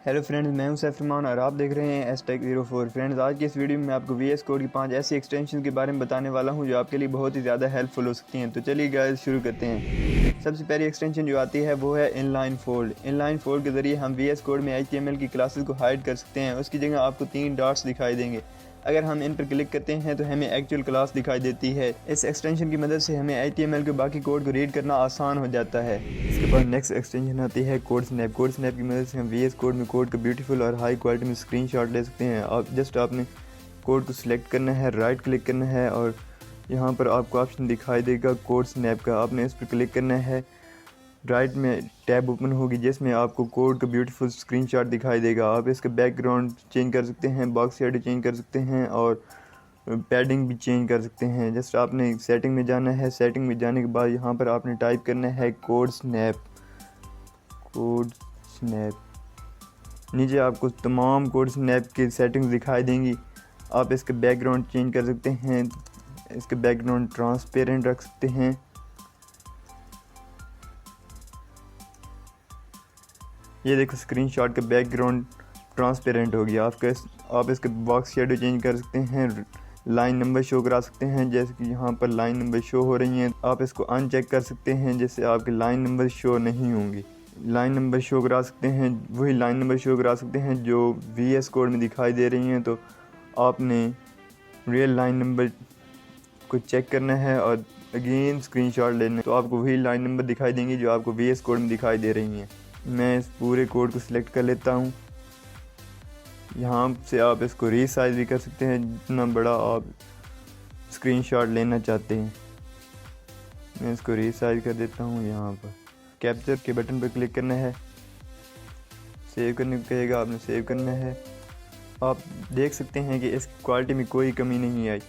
Hello friends, मैं हूं सैफ रहमान और आप देख रहे हैं एसटेक04। फ्रेंड्स, आज की इस वीडियो में मैं आपको वीएस कोड की 5 ऐसी एक्सटेंशन के बारे में बताने वाला हूं जो आपके लिए बहुत ही ज़्यादा हेल्पफुल हो सकती हैं। तो चलिए गाइस शुरू करते हैं। सबसे पहली एक्सटेंशन जो आती है वो है इनलाइन फोल्ड। इनलाइन फोल्ड के ज़रिए हम वीएस कोड में HTML की क्लासेस को हाइड कर सकते हैं। उसकी जगह आपको 3 डॉट्स दिखाई देंगे। अगर हम इन पर क्लिक करते हैं तो हमें एक्चुअल क्लास दिखाई देती है। इस एक्सटेंशन की मदद से हमें HTML के बाकी कोड को रीड करना आसान हो जाता है। इसके बाद नेक्स्ट एक्सटेंशन आती है कोड स्नैप। कोड स्नैप की मदद से हम VS कोड में कोड का ब्यूटीफुल और हाई क्वालिटी में स्क्रीनशॉट ले सकते हैं। आपने कोड को सिलेक्ट करना है, राइट क्लिक करना है और यहाँ पर आपको ऑप्शन दिखाई देगा कोड स्नैप का। आपने इस पर क्लिक करना है, राइट में टैब ओपन होगी जिसमें आपको कोड का ब्यूटीफुल स्क्रीनशॉट दिखाई देगा। आप इसका बैकग्राउंड चेंज कर सकते हैं, बॉक्स शेडो चेंज कर सकते हैं और पैडिंग भी चेंज कर सकते हैं। जस्ट आपने सेटिंग में जाना है। सेटिंग में जाने के बाद यहाँ पर आपने टाइप करना है कोड स्नैप। नीचे आपको तमाम कोड स्नैप की सेटिंग्स दिखाई देंगी। आप इसका बैकग्राउंड चेंज कर सकते हैं, इसका बैकग्राउंड ट्रांसपेरेंट रख सकते हैं। ये देखो स्क्रीनशॉट का बैकग्राउंड ट्रांसपेरेंट हो गया। आप इसके बॉक्स शेडो चेंज कर सकते हैं, लाइन नंबर शो करा सकते हैं। जैसे कि यहाँ पर लाइन नंबर शो हो रही हैं, आप इसको अनचेक कर सकते हैं जिससे आपके लाइन नंबर शो नहीं होंगी। लाइन नंबर शो करा सकते हैं, वही लाइन नंबर शो करा सकते हैं जो VS कोड में दिखाई दे रही हैं। तो आपने रियल लाइन नंबर को चेक करना है और अगेन स्क्रीनशॉट लेना है, तो आपको वही लाइन नंबर दिखाई देंगी जो आपको VS कोड में दिखाई दे रही हैं। मैं इस पूरे कोड को सिलेक्ट कर लेता हूँ। यहाँ से आप इसको रीसाइज भी कर सकते हैं जितना बड़ा आप स्क्रीनशॉट लेना चाहते हैं। मैं इसको रीसाइज कर देता हूँ। यहाँ पर कैप्चर के बटन पर क्लिक करना है, सेव करने को कहेगा, आपने सेव करना है। आप देख सकते हैं कि इस क्वालिटी में कोई कमी नहीं आई,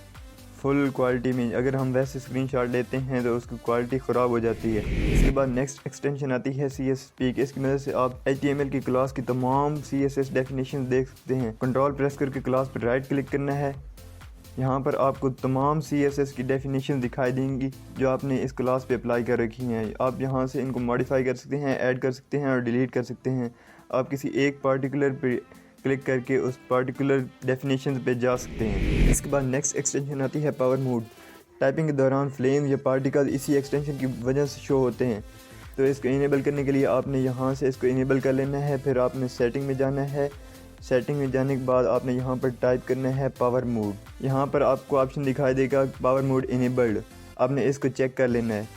फुल क्वालिटी में। अगर हम वैसे स्क्रीनशॉट लेते हैं तो उसकी क्वालिटी ख़राब हो जाती है। इसके बाद नेक्स्ट एक्सटेंशन आती है CSS Peek। इसकी मदद से आप HTML की क्लास की तमाम CSS डेफिनेशन देख सकते हैं। कंट्रोल प्रेस करके क्लास पर राइट क्लिक करना है। यहाँ पर आपको तमाम CSS की डेफिनेशन दिखाई देंगी जो आपने इस क्लास पे अप्लाई कर रखी हैं। आप यहाँ से इनको मॉडिफाई कर सकते हैं, ऐड कर सकते हैं और डिलीट कर सकते हैं। आप किसी एक पार्टिकुलर पे क्लिक करके उस पार्टिकुलर डेफिनेशन पे जा सकते हैं। इसके बाद नेक्स्ट एक्सटेंशन आती है पावर मोड। टाइपिंग के दौरान फ्लेम या पार्टिकल इसी एक्सटेंशन की वजह से शो होते हैं। तो इसको इनेबल करने के लिए आपने यहाँ से इसको इनेबल कर लेना है। फिर आपने सेटिंग में जाना है। सेटिंग में जाने के बाद आपने यहाँ पर टाइप करना है पावर मोड। यहाँ पर आपको ऑप्शन दिखाई देगा पावर मोड इनेबल्ड, आपने इसको चेक कर लेना है।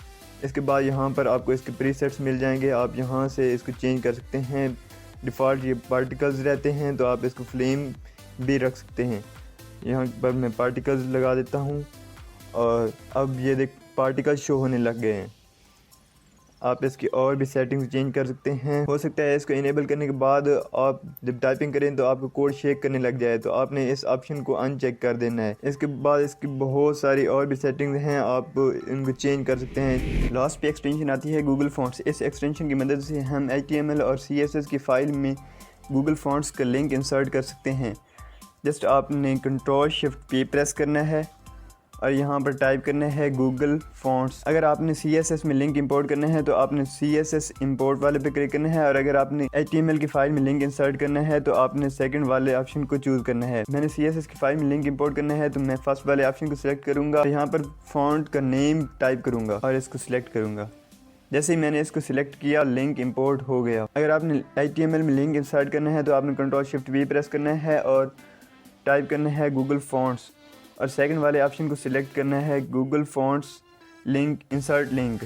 इसके बाद यहाँ पर आपको इसके प्रीसेट्स मिल जाएंगे। आप यहाँ से इसको चेंज कर सकते हैं। डिफ़ॉल्ट ये पार्टिकल्स रहते हैं तो आप इसको फ्लेम भी रख सकते हैं। यहाँ पर मैं पार्टिकल्स लगा देता हूँ और अब ये देख पार्टिकल्स शो होने लग गए हैं। आप इसकी और भी सेटिंग्स चेंज कर सकते हैं। हो सकता है इसको इनेबल करने के बाद आप जब टाइपिंग करें तो आपको कोड शेक करने लग जाए, तो आपने इस ऑप्शन को अनचेक कर देना है। इसके बाद इसकी बहुत सारी और भी सेटिंग्स हैं, आप इनको चेंज कर सकते हैं। लास्ट पे एक्सटेंशन आती है गूगल फॉन्ट्स। इस एक्सटेंशन की मदद से हम HTML और CSS की फ़ाइल में गूगल फॉन्ट्स का लिंक इंसर्ट कर सकते हैं। जस्ट आपने Ctrl+Shift+P प्रेस करना है और यहाँ पर टाइप करना है गूगल फॉन्ट्स। अगर आपने CSS में लिंक इंपोर्ट करना है तो आपने CSS इंपोर्ट वाले पे क्लिक करना है और अगर आपने HTML की फ़ाइल में लिंक इंसर्ट करना है तो आपने सेकंड वाले ऑप्शन को चूज़ करना है। मैंने CSS की फ़ाइल में लिंक इंपोर्ट करना है तो मैं फर्स्ट वाले ऑप्शन को सिलेक्ट करूँगा। यहाँ पर फॉन्ट का नेम टाइप करूँगा और इसको सिलेक्ट करूँगा। जैसे ही मैंने इसको सिलेक्ट किया, लिंक इंपोर्ट हो गया। अगर आपने HTML में लिंक इंसर्ट करना है तो आपने Ctrl+Shift+V प्रेस करना है और टाइप करना है गूगल फॉन्ट्स और सेकंड वाले ऑप्शन को सिलेक्ट करना है Google fonts link insert link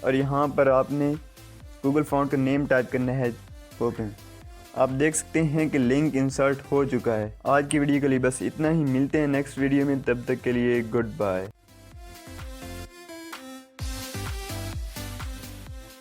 और यहाँ पर आपने गूगल फॉन्ट का नेम टाइप करना है ओपन। आप देख सकते हैं कि लिंक इंसर्ट हो चुका है। आज की वीडियो के लिए बस इतना ही। मिलते हैं नेक्स्ट वीडियो में, तब तक के लिए गुड बाय।